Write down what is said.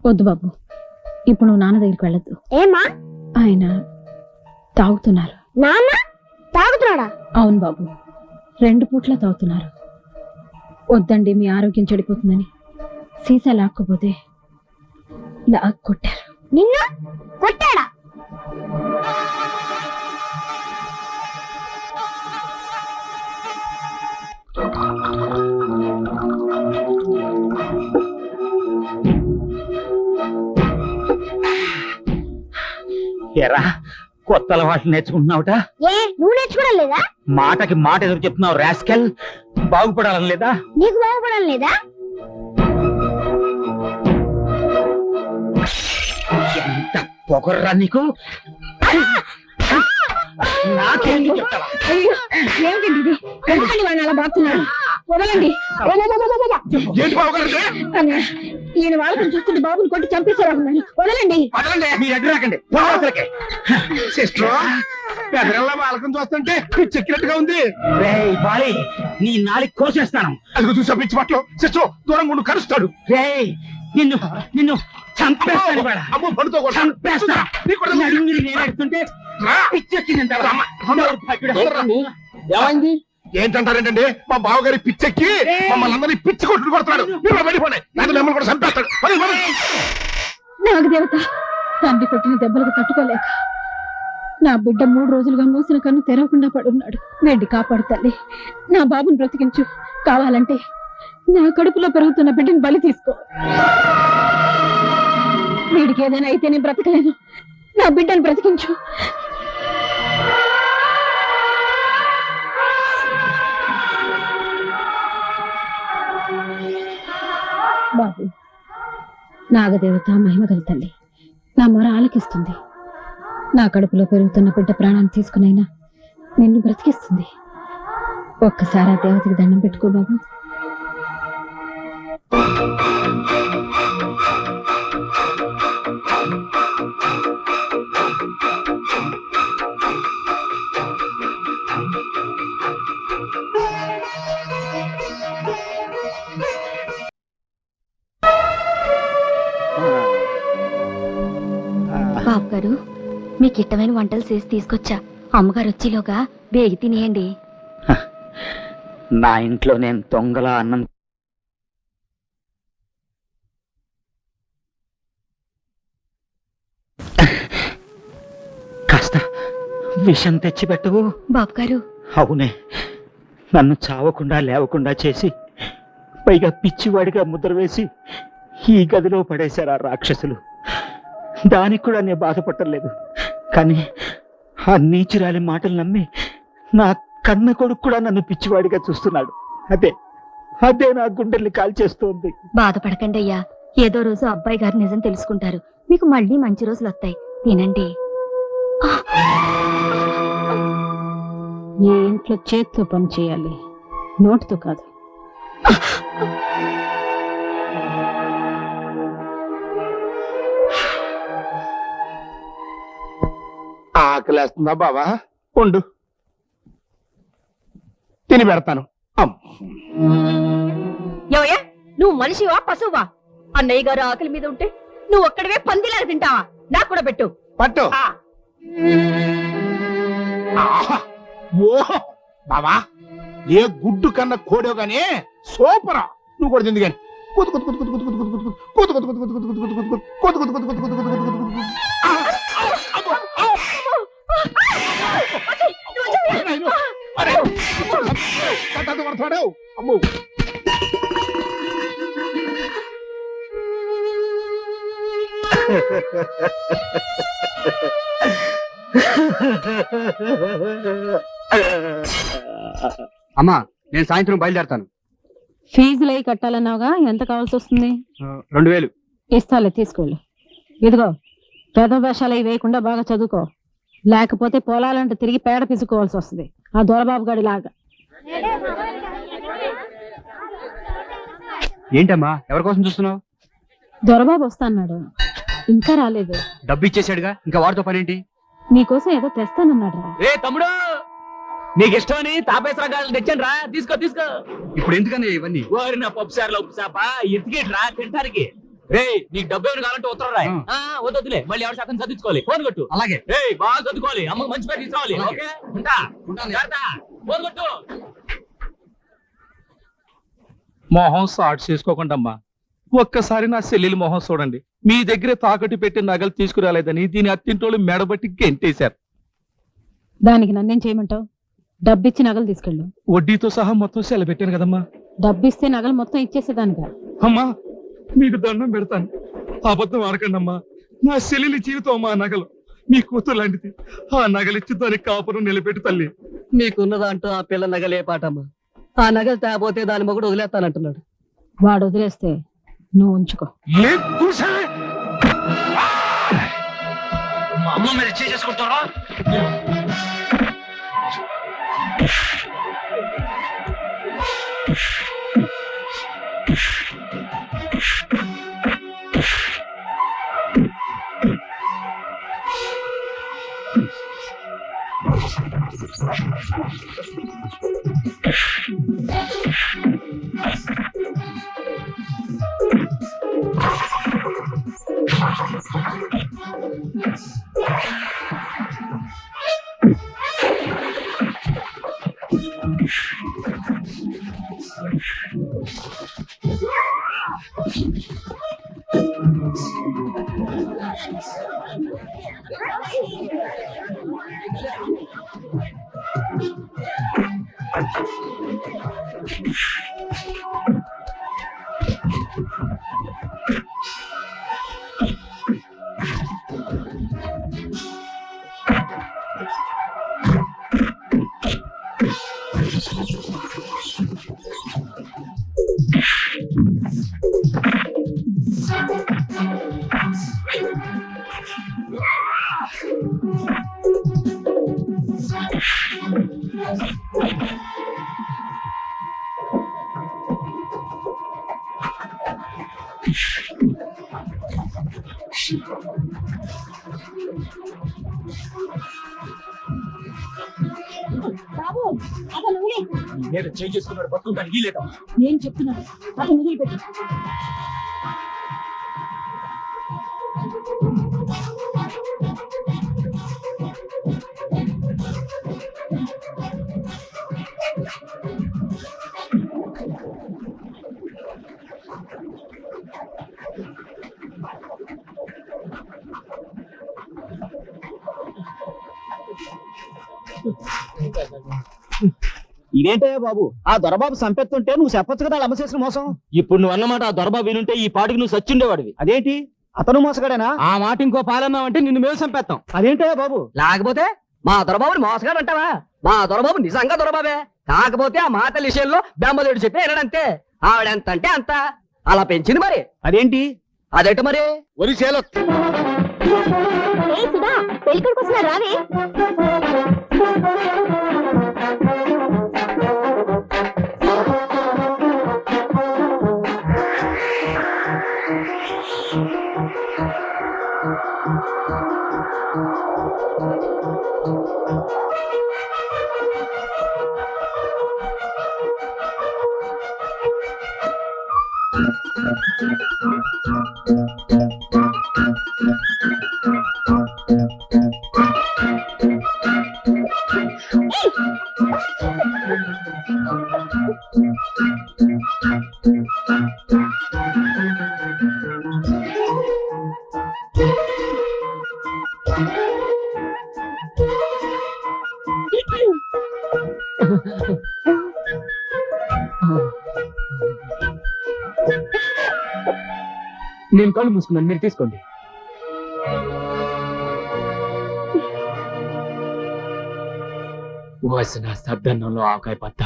వద్దు బాబు, ఇప్పుడు నువ్వు నాన్న దగ్గరికి వెళ్ళొద్దు. ఏమా? ఆయన తాగుతున్నారు. నాన్న తాగుతున్నాడా? అవును బాబు, 2 పూట్ల తాగుతున్నారు. వద్దండి, మీ ఆరోగ్యం చెడిపోతుందని సీసా లాక్కపోతే కొట్టారు. నిన్ను కొట్టాడా? ఎరా కొత్త అలవాట్లు నేర్చుకుంటున్నావుట? ఏ నువ్వు నేర్చుకోవడం లేదా? మాటకి మాట ఎదురు చెప్తున్నావు రాస్కెల్. బాగుపడాలని లేదా? నీకు బాగుపడడం లేదా? ఎంత పొగర్రా నీకు! నాకేంటి చెప్తావా? ఏమిటండి ఇది? ఎందుకండి వాడిని అలా బాగుతున్నారు? వదలండి. ఏంటి బావగారు? ఈయన వాళ్ళని చూస్తుంటే బాబుని కొట్టి చంపేశారు. వదలండి. మీరు అడ్డు రాకండి. సిస్టర్ పెదరల్లా బాలకం చూస్తుంటే చెక్కినట్టుగా ఉంది. రేయ్ బాలి, నీ నాలుగు కోసేస్తాను. అది చూసా పిచ్చి పట్లు. సిస్టర్ దూరం ఉండు, కరుస్తాడు. రేయ్ నిన్ను నిన్ను చంపేస్తాను. అమ్మో పడుతో చంపేస్తా. నేనేడుతుంటే పిచ్చెక్కిందంటావా? ఏమైంది? ఏంటంటారేంటండి? మా బావగారి పిచ్చెక్కి మమ్మల్ని అందరినీ పిచ్చి కొట్టుడు కొడుతున్నాడు. మీరు వెళ్ళిపోండి, నాకు మిమ్మల్ని కూడా చంపేస్తాడు. నాకు దేవత, తండ్రి కొట్టిన దెబ్బలకు తట్టుకోలేక నా బిడ్డ 3 రోజులుగా మూసిన కన్ను తెరవకుండా పడున్నాడు. వెండి కాపాడు తల్లి, నా బాబుని బ్రతికించు. కావాలంటే నా కడుపులో పెరుగుతున్న బిడ్డని బలి తీసుకో. వీడికి ఏదైనా అయితే నేను బ్రతకలేను. నా బిడ్డను బ్రతికించు. బాబు, నాగదేవత మహిమగల తల్లి నా మొర ఆలకిస్తుంది. నా కడుపులో పెరుగుతున్న బిడ్డ ప్రాణాన్ని తీసుకునైనా నిన్ను బ్రతికిస్తుంది. ఒక్కసారి ఆ దేవతకి దండం పెట్టుకో బాబు. బాబు గారు, మీకు ఇష్టమైన వంటలు చేసి తీసుకొచ్చా. అమ్మగారు వచ్చేలోగా వేగి తినేయండి. నా ఇంట్లో నేను దొంగలా అన్నం కాస్త విషం తెచ్చిపెట్టవు. బాబు గారు, అవునే, నన్ను చావకుండా లేవకుండా చేసి పైగా పిచ్చివాడిగా ముద్ర వేసి ఈ గదిలో పడేశారు ఆ రాక్షసులు. దానికి కూడా నేను బాధపడలేదు. కానీ ఆ నీచురాలి మాటలు నమ్మి నా కన్న కొడుకు కూడా నన్ను పిచ్చివాడిగా చూస్తున్నాడు. అదే అదే నా గుండెల్ని కాల్చేస్తోంది. బాధపడకండి అయ్యా. ఏదో రోజు అబ్బాయి గారు నిజం తెలుసుకుంటారు. మీకు మళ్ళీ మంచి రోజులు వస్తాయి. తినండి. ఏ ఇంట్లో చేత్తో పని చేయాలి, నోటితో కాదు. ఆకలేస్తుందా బావా? ఉండు, తిని పెడతాను. ఏవయ్యా, నువ్వు మనిషివా పశువా? అన్నయ్య గారు ఆకలి మీద ఉంటే నువ్వు ఒక్కడవే పందిలాగా తింటావా? నాకు కూడా పెట్టు. పట్టు. ఓ బావా, ఏ గుడ్డు కన్నా కోడో గానీ సూపరా. నువ్వు కూడా తింది కానీ అమ్మో. అమ్మా, నేను సాయంత్రం బయలుదేరతాను. ఫీజులు అయి కట్టాలన్నావుగా, ఎంత కావాల్సి వస్తుంది? 2000. ఇస్తాలే, తీసుకెళ్ళు. ఇదిగో, పెద్ద వేషాలు అవి వేయకుండా బాగా చదువుకో. లేకపోతే పొలాలంటే తిరిగి పేడ పిసుకోవాల్సి వస్తుంది, ఆ దొరబాబు గడి లాగా. ఏంటమ్మా, ఎవరి కోసం చూస్తున్నావు? దొరబాబు వస్తాన్నాడు, ఇంకా రాలేదు. డబ్బు ఇచ్చేసాడుగా, ఇంకా వాడితో పనేంటి? నీకోసం ఏదో తెస్తానన్నాడు రా. ఏ తమ్ముడు, నీకు ఇష్టమని తాపేశ్వర గాజులు తెచ్చాను రా, తీసుకో తీసుకో. ఇప్పుడు ఎందుకని ఇవన్నీ? ఓరి నా పప్పు సార్లు ఉప్పు చేప ఎత్తికేట్రా తింటానికి. రే నీకు డబ్బు ఏమైనా కావాలంటే ఉత్తరం రాయి. వద్దులే మళ్ళీ ఎవరి శాతం చదివించుకోవాలి. ఫోన్ కొట్టు. అలాగే. రే బాగా చదువుకోవాలి. అమ్మకు మంచి పేరు తీసుకోవాలి. అలాగే. ఓకే ఉంటా. ఉంటాను. జాగ్రత్త. ఫోన్ కొట్టు. మొహం సాట్ చేసుకోకుండా అమ్మా, ఒక్కసారి నా చెల్లెలి మొహం చూడండి. మీ దగ్గరే తాకట్టు పెట్టి నగలు తీసుకురాలేదని దీని అత్తింటోళ్ళు మెడబట్టి గెంటేశారు. దానికి నన్నేం చేయమంటావు? డబ్బిచ్చి నగలు తీసుకెళ్ళు. వడ్డీతో సహా మొత్తం సెలబెట్టాను కదమ్మా. డబ్బిస్తే నగలు మొత్తం ఇచ్చేసేదానిగా. అమ్మా మీకు దండం పెడతాను, అబద్ధం ఆడకండి అమ్మా. నా చెల్లెలి జీవితం అమ్మా నగలు. మీ కూతురు లాంటిది. ఆ నగలిచ్చి దానికి కాపురం నిలబెట్టి తల్లి. నీకున్నదంటూ ఆ పిల్ల నగలే పాటమ్మా. ఆ నగలు తేపోతే దాని మొగుడు వదిలేస్తానంటున్నాడు. వాడు వదిలేస్తే నువ్వు ఉంచుకో. మా అమ్మ మీద చేసుకుంటారా? బాబు అసలు నేను చేంజ్ చేసుకున్నాడు బతుకుంటాను ఈ లేదా నేను చెప్తున్నాను, అతను వదిలిపెట్టు. ఇదేంటయ్యా బాబు, ఆ దొరబాబు సంపెత్తుంటే నువ్వు చెప్పొచ్చు కదా అమ్మ చేసిన మోసం. ఇప్పుడు నువ్వు అన్నమాట ఆ దొరబాబు వినుంటే ఈ పాటికి నువ్వు సచ్చుండేవాడివి. అదేంటి అతను మోసగాడేనా? ఆ మాట ఇంకో పాలన్నావంటే నిన్ను మేము చంపేస్తాం. అదేంటయ్యా బాబు? లేకపోతే మా దొరబాబుని మోసగాడు అంటావా? మా దొరబాబు నిజంగా దొరబాబే. కాకపోతే ఆ మాటల విషయంలో బెమ్మదేవుడు చెప్పి వినడంతే. ఆవిడెంత అంటే అంత అలా పెంచింది మరి. అదేంటి? అదేంట మరి ఒరిసేలో పెళ్ళికొడుకు వస్తున్నారు రావే. నేను కళ్ళు మూసుకున్నాను, మీరు తీసుకోండి. వసిన సద్దన్నంలో ఆవకాయ పత్త